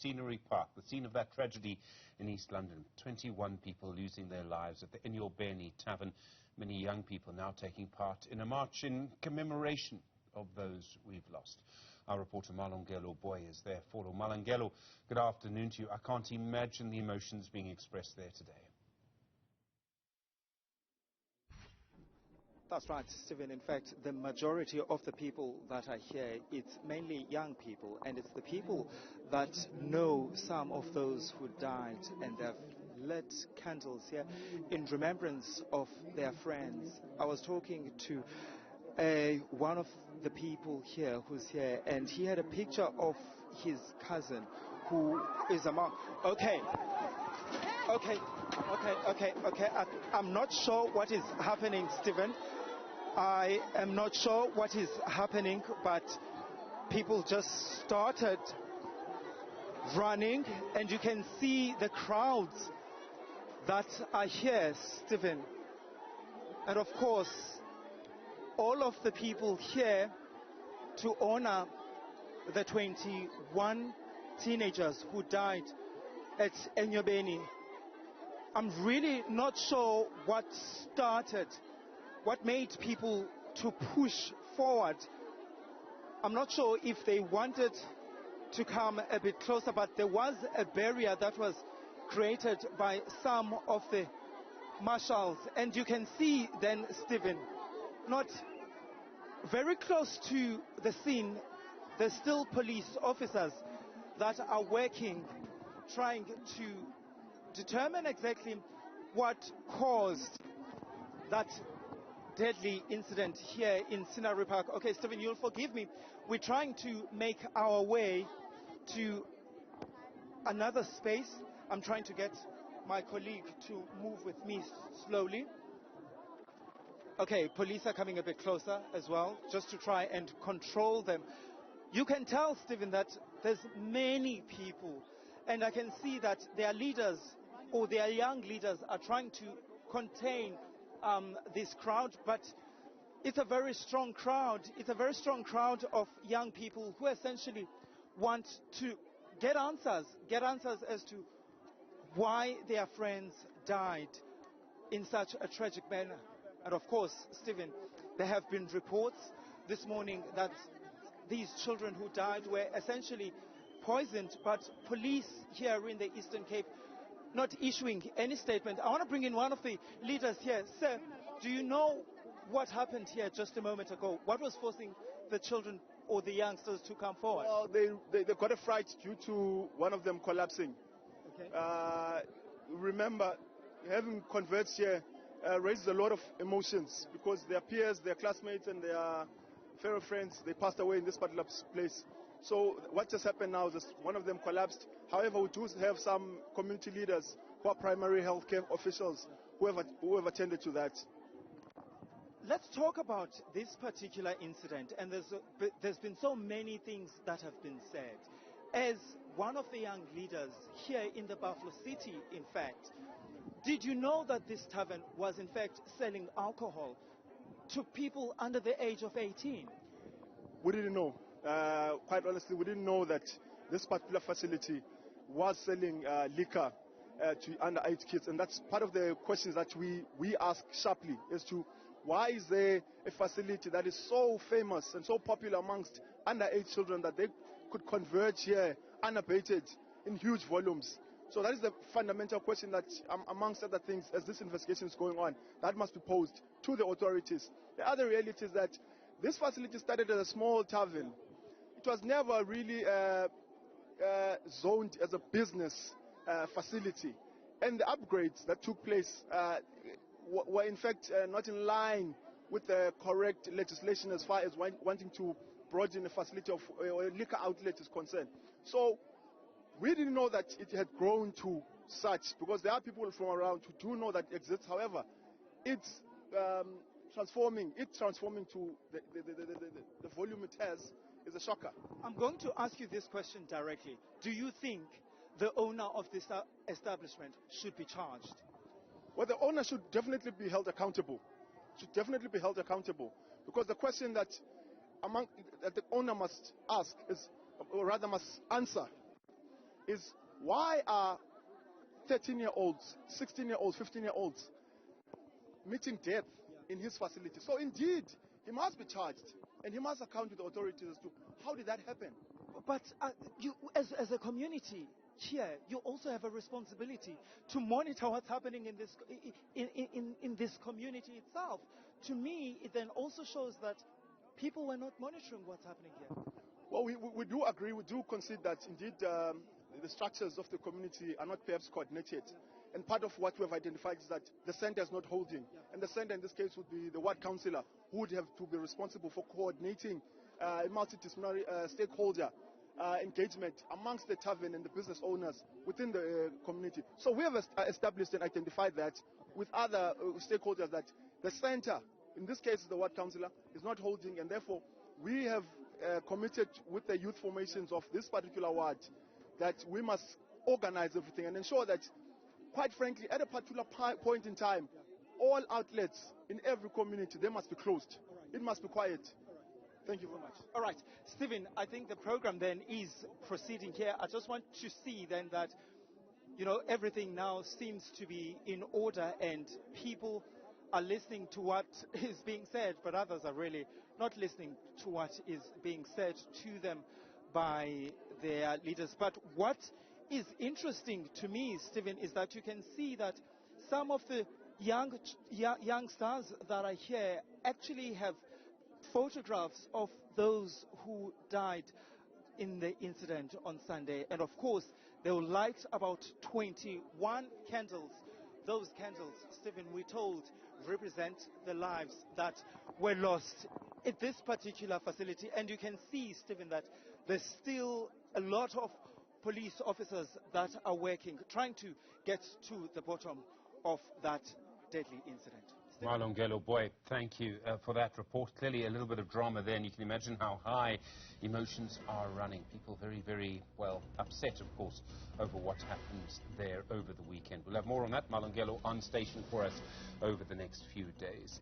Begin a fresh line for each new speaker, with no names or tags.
Scenery Park, the scene of that tragedy in East London. 21 people losing their lives at the Booi tavern. Many young people now taking part in a march in commemoration of those we've lost. Our reporter Malungelo Booi is there for Malungelo, good afternoon to you. I can't imagine the emotions being expressed there today.
That's right, Stephen. In fact, the majority of the people that are here, it's mainly young people, and it's the people that know some of those who died, and they've lit candles here in remembrance of their friends. I was talking to one of the people here who's here, and he had a picture of his cousin who is among... Okay. I'm not sure what is happening, Stephen. I am not sure what is happening, but people just started running, and you can see the crowds that are here, Stephen. And of course, all of the people here to honor the 21 teenagers who died at Enyobeni. I'm really not sure what started, what made people to push forward. I'm not sure if they wanted to come a bit closer, but there was a barrier that was created by some of the marshals. And you can see then, Stephen, not very close to the scene, there's still police officers that are working, trying to determine exactly what caused that deadly incident here in Scenery Park. Okay, Stephen, you'll forgive me. We're trying to make our way to another space. I'm trying to get my colleague to move with me slowly. Okay, police are coming a bit closer as well, just to try and control them. You can tell, Stephen, that there's many people, and I can see that their leaders, or their young leaders, are trying to contain this crowd, but it's a very strong crowd. It's a very strong crowd of young people who essentially want to get answers as to why their friends died in such a tragic manner. And of course, Stephen, there have been reports this morning that these children who died were essentially poisoned, but police here in the Eastern Cape not issuing any statement. I want to bring in one of the leaders here. Sir, do you know what happened here just a moment ago? What was forcing the children or the youngsters to come forward?
Well, they got a fright due to one of them collapsing. Okay. Remember, having converts here raises a lot of emotions because their peers, their classmates, and their fellow friends, they passed away in this particular place. So what just happened now is that one of them collapsed. However, we do have some community leaders who are primary healthcare officials who have attended to that.
Let's talk about this particular incident, and there's been so many things that have been said. As one of the young leaders here in the Buffalo City, in fact, did you know that this tavern was in fact selling alcohol to people under the age of 18?
We didn't know. Quite honestly, we didn't know that this particular facility was selling liquor to underage kids, and that's part of the questions that we ask sharply as to why is there a facility that is so famous and so popular amongst underage children that they could converge here unabated in huge volumes. So that is the fundamental question that, amongst other things, as this investigation is going on, that must be posed to the authorities. The other reality is that this facility started as a small tavern. It was never really zoned as a business facility. And the upgrades that took place were in fact not in line with the correct legislation as far as wanting to broaden the facility of a liquor outlet is concerned. So we didn't know that it had grown to such, because there are people from around who do know that it exists. However, it's transforming to the volume it has is a shocker.
I'm going to ask you this question directly. Do you think the owner of this establishment should be charged?
Well, the owner should definitely be held accountable. Because the question that the owner must ask is, or rather must answer, is why are 13-year-olds, 16-year-olds, 15-year-olds meeting death in his facility? So indeed, he must be charged and he must account to the authorities as to how did that happen.
But you, as a community here, you also have a responsibility to monitor what's happening in this in this community itself. To me, it then also shows that people were not monitoring what's happening here.
Well, we do agree, we do concede that indeed the structures of the community are not perhaps coordinated. And part of what we have identified is that the center is not holding. And the center in this case would be the ward councillor, who would have to be responsible for coordinating multidisciplinary stakeholder engagement amongst the tavern and the business owners within the community. So we have established and identified that with other stakeholders that the center, in this case the ward councillor, is not holding, and therefore we have committed with the youth formations of this particular ward that we must organize everything and ensure that, quite frankly, at a particular point in time, all outlets in every community, they must be closed. It must be quiet. Thank you very much.
All right, Stephen, I think the program then is proceeding here. I just want to see then that, you know, everything now seems to be in order and people are listening to what is being said, but others are really not listening to what is being said to them by their leaders. But what is interesting to me, Stephen, is that you can see that some of the young stars that are here actually have photographs of those who died in the incident on Sunday. And of course, they will light about 21 candles. Those candles, Stephen, we're told, represent the lives that were lost at this particular facility. And you can see, Stephen, that there's still a lot of police officers that are working, trying to get to the bottom of that deadly incident.
Malungelo, Booi, thank you for that report. Clearly a little bit of drama there, and you can imagine how high emotions are running. People very, very, well, upset, of course, over what happened there over the weekend. We'll have more on that, Malungelo, on station for us over the next few days.